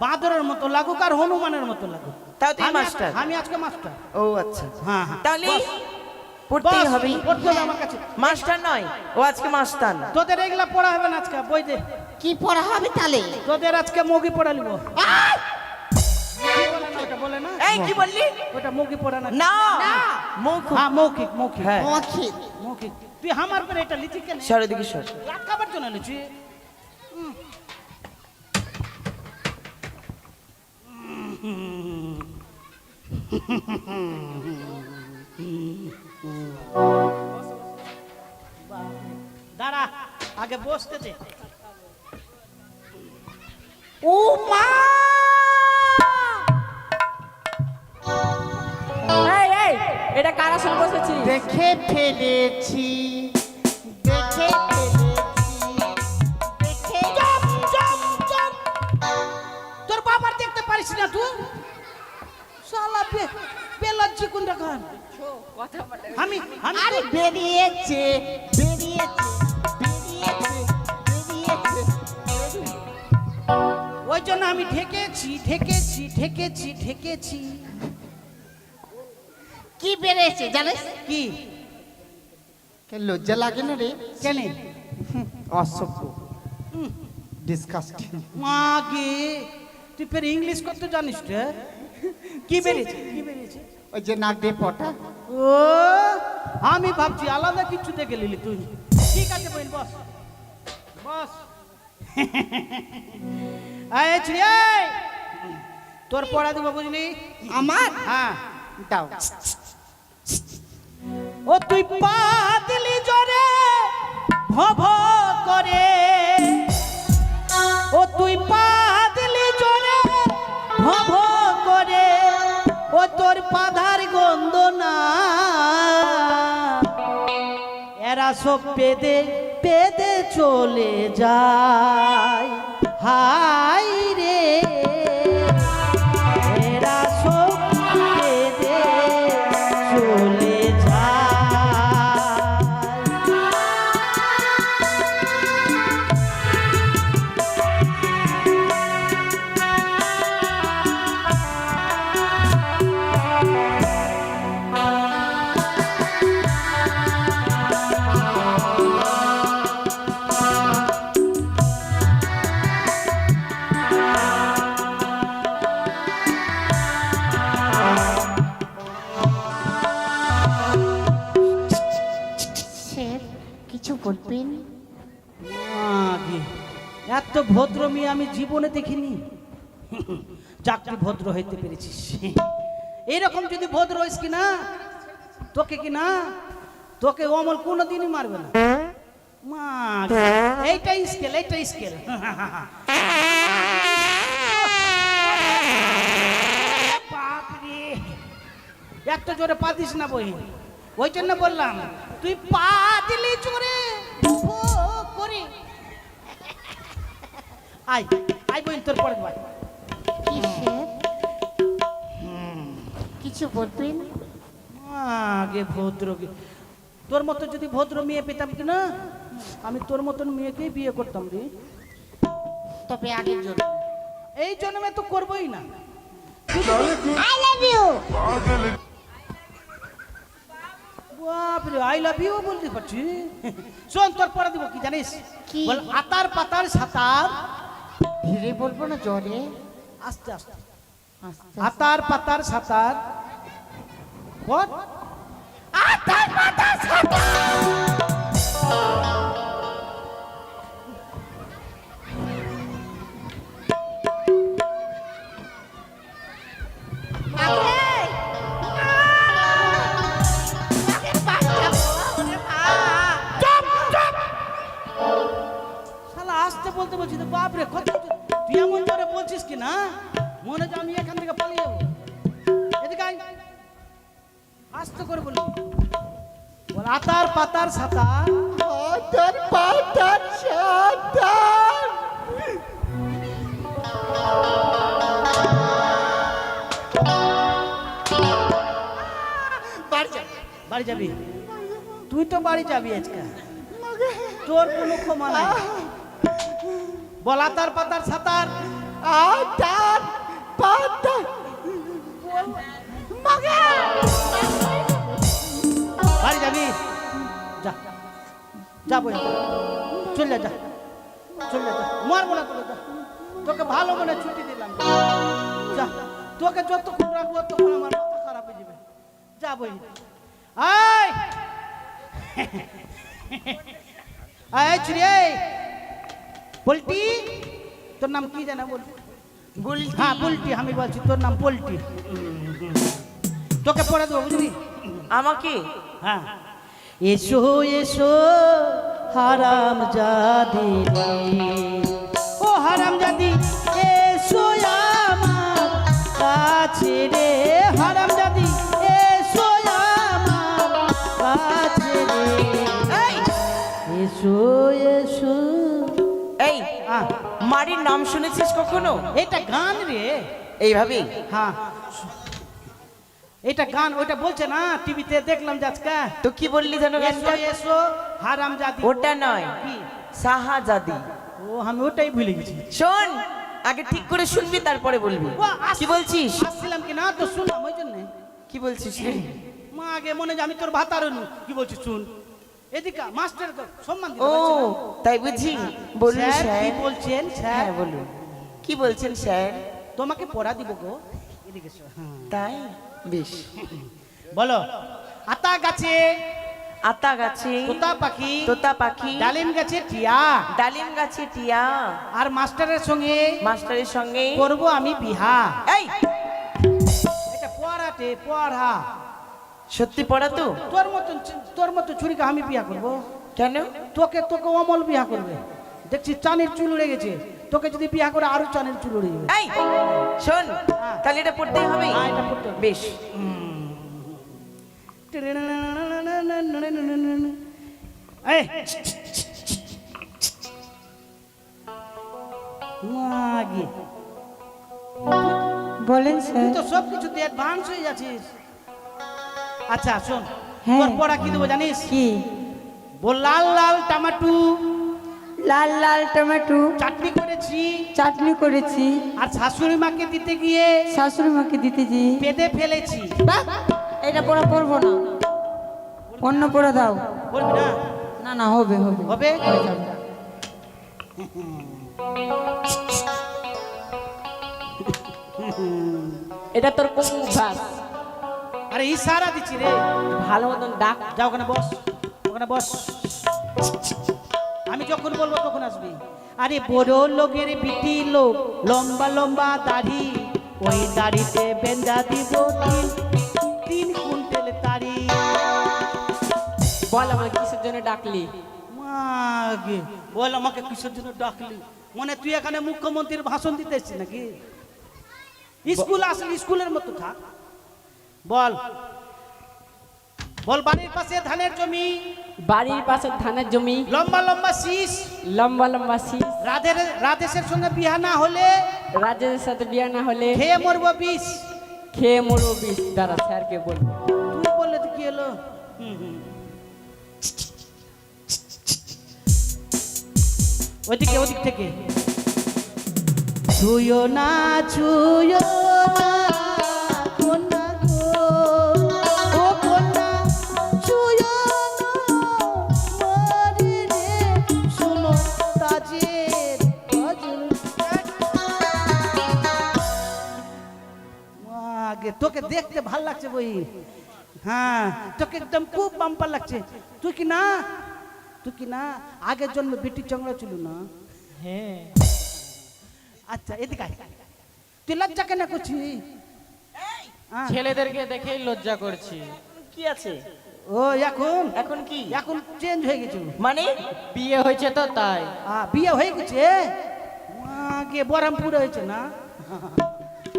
Speaker 4: বাঁদরের মতো লাগুক আর হনুমানের মতো লাগুক,
Speaker 1: তাও তুই
Speaker 4: আমি
Speaker 1: মাস্টার?
Speaker 4: আমি আজকে মাস্টার।
Speaker 1: ও আচ্ছা,
Speaker 4: হ্যাঁ হ্যাঁ।
Speaker 1: তাহলে
Speaker 4: বস,
Speaker 1: পড়তেই
Speaker 4: বস,
Speaker 1: হবে।
Speaker 4: পড়তে হবে আমার কাছে।
Speaker 1: মাস্টার নয়, ও আজকে মাস্তান।
Speaker 4: তোদের এগুলা পড়া হবে না আজকে, বই দে।
Speaker 2: কি পড়া হবে তাহলে?
Speaker 4: তোদের আজকে মুগি পড়া নিব। বলে না
Speaker 1: এই কি বললি?
Speaker 4: ওটা মুগি পড়া না।
Speaker 1: না মুখ।
Speaker 4: হ্যাঁ মৌখিক মৌখিক।
Speaker 1: হ্যাঁ
Speaker 2: মৌখিক।
Speaker 4: মৌখিক। তুই আমার পরে এটা লিচি কেন?
Speaker 1: সর দিকে সর।
Speaker 4: লাগাবার জন্য লিচি। দাঁড়া, আগে বসতে দে।
Speaker 2: ও মা,
Speaker 8: এই এই এটা কার আসন বসেছি?
Speaker 2: দেখে ফেলেছি, দেখে ফেলেছি, দেখে
Speaker 4: তোর বাবার দেখতে পারিস না তুই? শালা বেলাচ্ছি কোন রকম। আমি আমি
Speaker 2: আরে বেরিয়েছে, বেরিয়েছে, বেরিয়েছে, বেরিয়েছে।
Speaker 4: ওই জন্য আমি ঢেকেছি ঢেকেছি ঢেকেছি ঢেকেছি।
Speaker 2: কি বেরিয়েছে জানিস?
Speaker 4: কি?
Speaker 2: কে লজ্জা লাগে না রে?
Speaker 4: কেন?
Speaker 2: অসভ্য, ডিসকাস্টিং।
Speaker 4: মাগে তুই ফের ইংলিশ করতে জানিস রে? কি বেরিয়েছে? কি বেরিয়েছে?
Speaker 2: ওই যে নাক দিয়ে পটা।
Speaker 4: ও আমি ভাবছি আলাদা কিছু দেখে নিলি তুই। ঠিক আছে বোন, বস বস। এই ছিড়ি, এই তোর পড়া দিব বুঝলি?
Speaker 2: আমার
Speaker 4: হ্যাঁ
Speaker 2: দাও।
Speaker 4: ও তুই পা দিলি জরে ভভ করে, ও তুই পা দিলি জরে ভভ করে, ও তোর পাধার গন্ধ না এরা সব পেদে পেদে চলে যায়। হাই রে এরা সব পেদে চলে যায়।
Speaker 2: স্যার কিছু বলবেন?
Speaker 4: আগে এত ভদ্র মেয়ে আমি জীবনে দেখিনি। চাকরি ভদ্র হইতে পেরেছিস। এইরকম যদি ভদ্র হইস কি না, তোকে কি না, তোকে অমল কোনোদিনই মারবে না। মা এইটাই স্কেল, এইটাই স্কেল। বাপরে এত জোরে পাতিস না বহিন, ওই জন্য বললাম তুই পা দিলি জোরে করে। আই আই বহিন তোর পরে ভাই।
Speaker 2: কি স্যার? কিছু কিছু বলবেন?
Speaker 4: আগে ভদ্র তোর মতো যদি ভদ্র মেয়ে পেতাম কি না, আমি তোর মতন মেয়েকেই বিয়ে করতাম রে।
Speaker 2: তবে আগের জন্য
Speaker 4: এই জন্মে তো করবোই না।
Speaker 2: I love you.
Speaker 4: বাপরে আই লাভ ইউ বলতে পারছি। শোন তোর পরে দিব কি জানিস?
Speaker 2: কি?
Speaker 4: বল আতার পাতার সাতার।
Speaker 2: ধীরে বলবো না জোরে?
Speaker 4: আস্তে আস্তে।
Speaker 2: আস্তে
Speaker 4: আতার পাতার সাতার। বল
Speaker 2: আতার পাতার সাতার।
Speaker 4: শালা আসতে বলতে বলছি তো বাপরে কত তুই এমন করে বলছিস কি না, মনে হয় আমি এখান থেকে পালিয়ে যাবো। এদিকে আয়। আস্তে করে বলি। বল আতার পাতার সাতার।
Speaker 2: আতার পাতার সাতার।
Speaker 4: বাড়ি যাবি? তুই তো বাড়ি যাবি আজকে, তোর কোনো ক্ষমা নাই। বল আতার পাতার সাতার।
Speaker 2: আতার পাতার।
Speaker 4: বাড়ি যাবি? যা যা বই চলে যা, চলে যা, মারবো না তোকে, যা। তোকে ভালো মনে ছুটি দিলাম, যা। তোকে যতক্ষণ রাখবো তখন আমার মাথা খারাপ হয়ে যাবে। যা বই আয় আয় ছুরি। এই পোল্টি, তোর নাম কি জানা বল? হ্যাঁ পোল্টি, আমি বলছি তোর নাম পোল্টি। তোকে পড়ে দেবো বুঝলি?
Speaker 1: আমাকে?
Speaker 4: হ্যাঁ। এসো এসো হারাম জাদি, ও হারাম জাদি এসো আমার কাছে রে, হারাম জাদি এসো আমার কাছে রে, এসো এসো।
Speaker 1: এই মারির নাম শুনেছিস কখনো?
Speaker 4: এটা গান রে।
Speaker 1: এইভাবে?
Speaker 4: হ্যাঁ এটা গান, ওইটা বলছে না টিভিতে দেখলাম আজকে।
Speaker 1: তো কি বললি জানো
Speaker 4: এসো
Speaker 1: গানটা?
Speaker 4: এসো হারাম জাদি।
Speaker 1: ওটা নয়,
Speaker 4: কি?
Speaker 1: শাহজাদি।
Speaker 4: ও আমি ওটাই ভুলে গেছি।
Speaker 1: শোন, আগে ঠিক করে শুনবি তারপরে বলবি। কি বলছিস?
Speaker 4: আসছিলাম কি না তো শুনলাম ওই জন্য।
Speaker 1: কি বলছিস রে?
Speaker 4: মা আগে মনে যে আমি তোর ভাতার নু। কি বলছিস শুন, এদিকে মাস্টার সম্মান দিতে
Speaker 1: ও
Speaker 4: পারছে না।
Speaker 1: তাই বুঝি? বলুন
Speaker 4: স্যার কি
Speaker 1: স্যার।
Speaker 4: বলছেন স্যার?
Speaker 1: হ্যাঁ বলুন। কি বলছেন স্যার?
Speaker 4: তোমাকে পড়া দিব গো। এদিকে এসো। হ্যাঁ।
Speaker 1: তাই বেশ।
Speaker 4: বলো আতা গাছে
Speaker 1: আতা গাছে
Speaker 4: তোতা পাখি,
Speaker 1: তোতা পাখি,
Speaker 4: ডালিম গাছে টিয়া,
Speaker 1: ডালিম গাছে টিয়া,
Speaker 4: আর মাস্টারের সঙ্গে
Speaker 1: মাস্টারের সঙ্গে
Speaker 4: করব আমি বিহা।
Speaker 1: এই
Speaker 4: এটা পড়াতে পড়া।
Speaker 1: সত্যি পড়া তো?
Speaker 4: তোর মতো ছুরিকে আমি বিয়া করব
Speaker 1: কেন?
Speaker 4: তোকে তোকে অমল বিয়া করবে। দেখছি চানের চুল উড়ে গেছে, তোকে যদি বিয়া করে আরো চানের চুল উড়ে যাবে।
Speaker 1: এই শোন, তাহলে এটা পড়তেই হবে।
Speaker 4: হ্যাঁ, এটা পড়তে হবে।
Speaker 1: বেশ।
Speaker 4: এই, মাগি,
Speaker 8: বলেন
Speaker 4: তুই
Speaker 8: স্যার।
Speaker 4: তো সব কিছুতে অ্যাডভান্স হয়ে যাচ্ছিস। আচ্ছা শোন,
Speaker 8: হ্যাঁ।
Speaker 4: তোর পড়া কি দেবো জানিস?
Speaker 8: কি?
Speaker 4: বল লাল লাল টমাটো
Speaker 8: লাল লাল টমেটো
Speaker 4: চাটনি করেছি,
Speaker 8: চাটনি করেছি,
Speaker 4: আর শাশুড়ি মাকে দিতে গিয়ে
Speaker 8: শাশুড়ি মাকে দিতে যে
Speaker 4: পেদে ফেলেছি।
Speaker 8: বাহ, এটা পড়া পড়বো না, অন্য পড়া দাও।
Speaker 4: বলবি না?
Speaker 8: না না, হবে হবে
Speaker 4: হবে?
Speaker 8: হয়ে যাবে। এটা তোর কোন অভ্যাস?
Speaker 4: আরে ইশারা দিচ্ছি রে।
Speaker 8: ভালো মতন ডাক।
Speaker 4: যা ওখানে বস, ওখানে বস। আমি যখন বলবো তখন আসবি। আরে বড় লোকের বিটি লোক, লম্বা লম্বা দাড়ি, ওই দাড়িতে বেন্দা দিব 3 কুইন্টাল তারি।
Speaker 8: বল আমার কিসের জন্য ডাকলি?
Speaker 4: মাগে বল আমাকে কিসের জন্য ডাকলি? মনে তুই এখানে মুখ্যমন্ত্রীর ভাষণ দিতে এসেছিস নাকি? স্কুল আসলে স্কুলের মতো থাক। বল বল বাড়ির পাশে ধানের জমি,
Speaker 8: বাড়ির পাশে ধানের জমি,
Speaker 4: লম্বা লম্বা শীষ,
Speaker 8: লম্বা লম্বা শীষ,
Speaker 4: রাধেশের সঙ্গে বিয়া না হলে
Speaker 8: রাজের সাথে বিয়ে না হলে
Speaker 4: খেয়ে মরবো বিষ।
Speaker 8: খেয়ে মরো বিষ, দাঁড়া স্যারকে বলবো।
Speaker 4: তুই বললে তো কি হলো? ওদিকে ওদিক থেকে ছুঁয়ো না ছুঁয়ো না কন্যা গো, ও কন্যা ছুঁয়ো না মরে রে, শোনো তাজের গজল। আগে তোকে দেখতে ভাল লাগছে বই, হ্যাঁ তোকে একদম খুব বাম্পার লাগছে। তুই কি না আগের জন্ম বেটি চংড়া ছিল না?
Speaker 8: হ্যাঁ।
Speaker 4: আচ্ছা এদিকে আয়। তুই লজ্জা কেন করছিস? হ্যাঁ।
Speaker 8: ছেলেদেরকে দেখেই লজ্জা করছি।
Speaker 1: কি আছে?
Speaker 4: ও এখন
Speaker 1: এখন কি?
Speaker 4: এখন চেঞ্জ হয়ে গেছে
Speaker 1: মানে
Speaker 8: বিয়ে হয়েছে তো তাই।
Speaker 4: বিয়ে হয়ে গেছে, আগে বহরমপুরে হয়েছে না?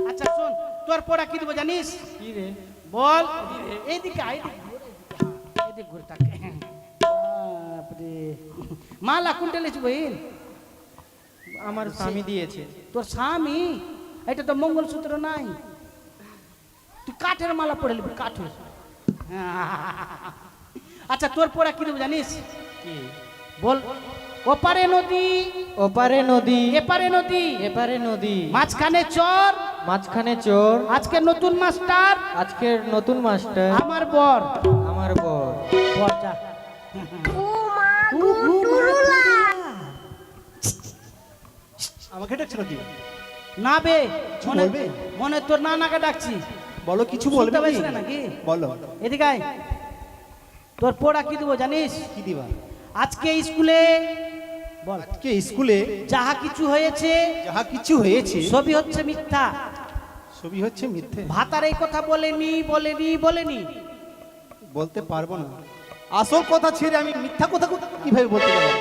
Speaker 4: আচ্ছা শোন, তোর পড়া কি দেবো জানিস?
Speaker 8: কি রে?
Speaker 4: বল। এইদিকে আয়, এদিকে ঘুরে থাকে। বাপরে, মালা কোনটা লেছি বহিন?
Speaker 8: আমার স্বামী দিয়েছে।
Speaker 4: তোর স্বামী? এটা তো মঙ্গলসূত্র নাই, তুই কাঠের মালা পরে নিবি, কাঠের। আচ্ছা তোর পড়া কি দেবো জানিস?
Speaker 8: কি?
Speaker 4: বল। ওপারে নদী,
Speaker 8: ওপারে নদী,
Speaker 4: এপারে নদী,
Speaker 8: এপারে নদী,
Speaker 4: মাঝখানে চর,
Speaker 8: মাঝখানে চোর,
Speaker 4: আজকে নতুন মাস্টার,
Speaker 8: আজকের নতুন মাস্টার,
Speaker 4: আমার বর।
Speaker 8: আমার বর।
Speaker 4: বর যা।
Speaker 3: আমাকে ডাকছিল কি?
Speaker 4: না বে,
Speaker 3: কিছু
Speaker 4: মনে
Speaker 3: বলবে?
Speaker 4: মনে তোর নানাকে ডাকছি।
Speaker 3: বলো, কিছু বলবে
Speaker 4: শুনতে
Speaker 3: কি?
Speaker 4: পাইস না নাকি?
Speaker 3: বলো,
Speaker 4: এদিকে আয়। তোর পড়া কি দেবো জানিস?
Speaker 3: কি দিবা?
Speaker 4: আজকে স্কুলে বল,
Speaker 3: আজকে স্কুলে
Speaker 4: যাহা কিছু হয়েছে
Speaker 3: যাহা কিছু হয়েছে
Speaker 4: সবই হচ্ছে মিথ্যা।
Speaker 3: সবই হচ্ছে মিথ্যে।
Speaker 4: ভাতার এই কথা বলেনি বলেনি বলেনি।
Speaker 3: বলতে পারবো না। আসল কথা ছেড়ে আমি মিথ্যা কথা কিভাবে বলতে পারবো?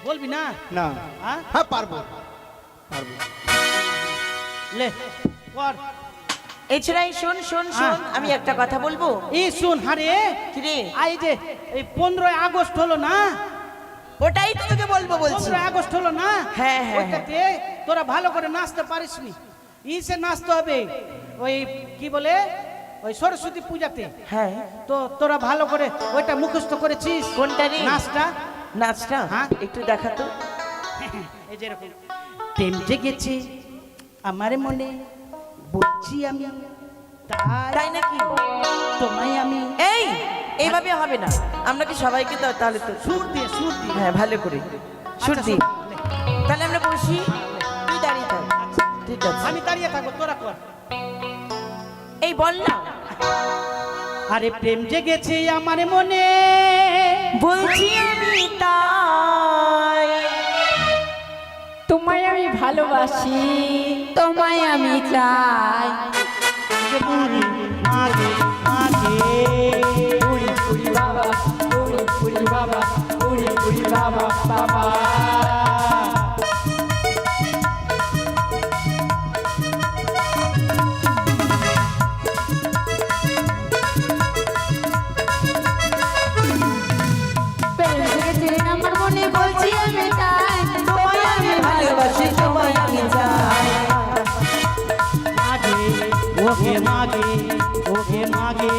Speaker 4: বলবি না?
Speaker 3: না।
Speaker 4: হ্যাঁ?
Speaker 3: হ্যাঁ পারবো, পারবো।
Speaker 4: লে পড়।
Speaker 1: এই ছেড়াই শোন শোন শোন, আমি একটা কথা বলবো।
Speaker 4: এই শুন, হারে
Speaker 1: কি রে?
Speaker 4: এই যে এই 15 আগস্ট হলো না?
Speaker 1: ওটাই তো তোকে বলবো বলছি।
Speaker 4: 15 আগস্ট হলো না?
Speaker 1: হ্যাঁ, হ্যাঁ,
Speaker 4: ওইটাতে তোরা ভালো করে নাচতে পারিসনি। ইসে নাচতে হবে ওই কি বলে ওই সরস্বতী পূজাতে।
Speaker 1: হ্যাঁ।
Speaker 4: তো তোরা ভালো করে ওইটা মুখস্থ করেছিস?
Speaker 1: কোনটা রে?
Speaker 4: নাচটা।
Speaker 1: নাচটা?
Speaker 4: হ্যাঁ।
Speaker 1: একটু দেখা তো।
Speaker 4: এই যে এরকম প্রেম জেগেছে আমার মনে, বলছি আমি
Speaker 1: তাই নাকি?
Speaker 4: তোমায় আমি।
Speaker 1: এই এইভাবে হবে না, আমরা কি সবাইকে দাও তাহলে তো?
Speaker 4: সুর দিয়ে সুর দিয়ে।
Speaker 1: হ্যাঁ ভালো করে সুর
Speaker 4: আচ্ছা,
Speaker 1: দিই।
Speaker 4: শোন, লে।
Speaker 1: তাহলে আমরা বসি, তুই দাঁড়িয়ে থাক। ঠিক আছে।
Speaker 4: আমি দাঁড়িয়ে থাকবো, তোরা কর।
Speaker 1: এই বল না।
Speaker 4: আরে প্রেম জেগেছে আমার মনে,
Speaker 1: বলছি আমি তাই,
Speaker 8: তোমায় আমি ভালোবাসি, তোমায় আমি চাই।
Speaker 4: মাগে মাগে মাগে
Speaker 8: উড়ি উড়ি বাবা, উড়ি উড়ি বাবা, উড়ি উড়ি বাবা বাবা।
Speaker 9: আমার মনে বলছি আমি তাই,
Speaker 1: তোমায় আমি ভালোবাসি, তোমায় আমি চাই।
Speaker 4: মাগে ওকে মাগে ওকে মাগে।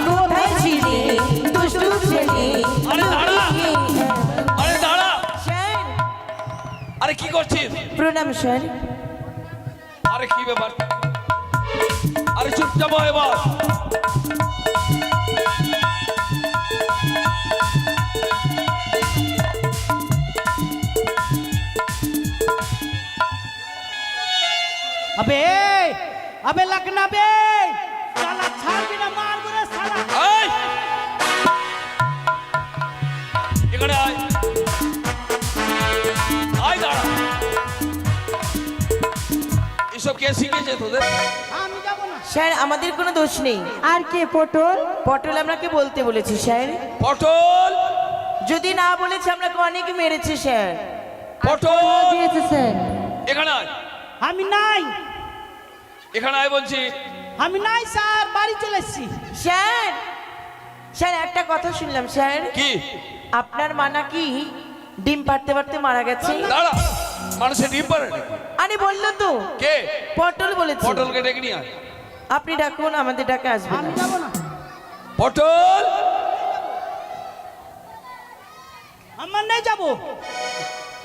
Speaker 1: কোথায় ছিলি দুষ্টু ছেলে?
Speaker 10: আরে দাঁড়া! আরে দাঁড়া!
Speaker 1: স্যার,
Speaker 10: আরে কি করছিস?
Speaker 1: প্রণাম স্যার।
Speaker 10: আরে কি ব্যাপার? আরে চুপচাপ হয়ে বস।
Speaker 4: আবে আবে লাগনা বে, শালা ছাড়বি না, মারবো রে শালা।
Speaker 10: এই! এখানে আয়। আয় দাঁড়া। এসব কে শিখিয়েছে তোদের?
Speaker 4: আমি যাবো না।
Speaker 1: স্যার আমাদের কোনো দোষ নেই।
Speaker 8: আর কে পটল?
Speaker 1: পটল আপনাকে বলতে বলেছি স্যার।
Speaker 10: পটল!
Speaker 1: যদি না বলেছে আপনাকে অনেক মেরেছে স্যার।
Speaker 10: পটল!
Speaker 8: দিয়েছে স্যার।
Speaker 10: এখানে আয়।
Speaker 4: আমি নাই,
Speaker 10: এখানে আয় বলছি।
Speaker 4: আমি নাই স্যার, বাড়ি চলে এসেছি।
Speaker 1: স্যার স্যার একটা কথা শুনলাম স্যার,
Speaker 10: কি?
Speaker 1: আপনার মা নাকি ডিম পারতে পারতে মারা গেছে।
Speaker 10: দাঁড়া, মানুষের ডিম পারে নাকি?
Speaker 1: আরে বললো তো
Speaker 10: কে?
Speaker 1: পটল বলেছে।
Speaker 10: পটলকে ডেকে নিয়ে আয়।
Speaker 1: আপনি ডাকুন, আমাদের ডাকে আসবে
Speaker 4: আমি
Speaker 1: না।
Speaker 4: যাবো না।
Speaker 10: পটল,
Speaker 4: আমার নেই যাবো,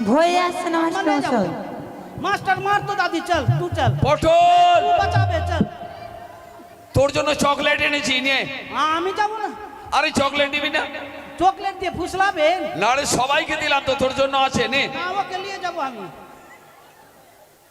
Speaker 9: ভয় আসছে না
Speaker 4: আমার নেই যাবো। মাস্টার মার তো দাদি, চল তুই চল,
Speaker 10: পটল,
Speaker 4: তুই বাঁচাবে চল।
Speaker 10: তোর জন্য চকলেট এনেছি নিয়ে।
Speaker 4: আমি যাবো না।
Speaker 10: আরে চকলেট নিবি না?
Speaker 4: চকলেট দিয়ে ফুসলাবেন?
Speaker 10: না রে, সবাইকে দিলাম তো, তোর জন্য আছে নে।
Speaker 4: আমাকে নিয়ে যাবো আমি।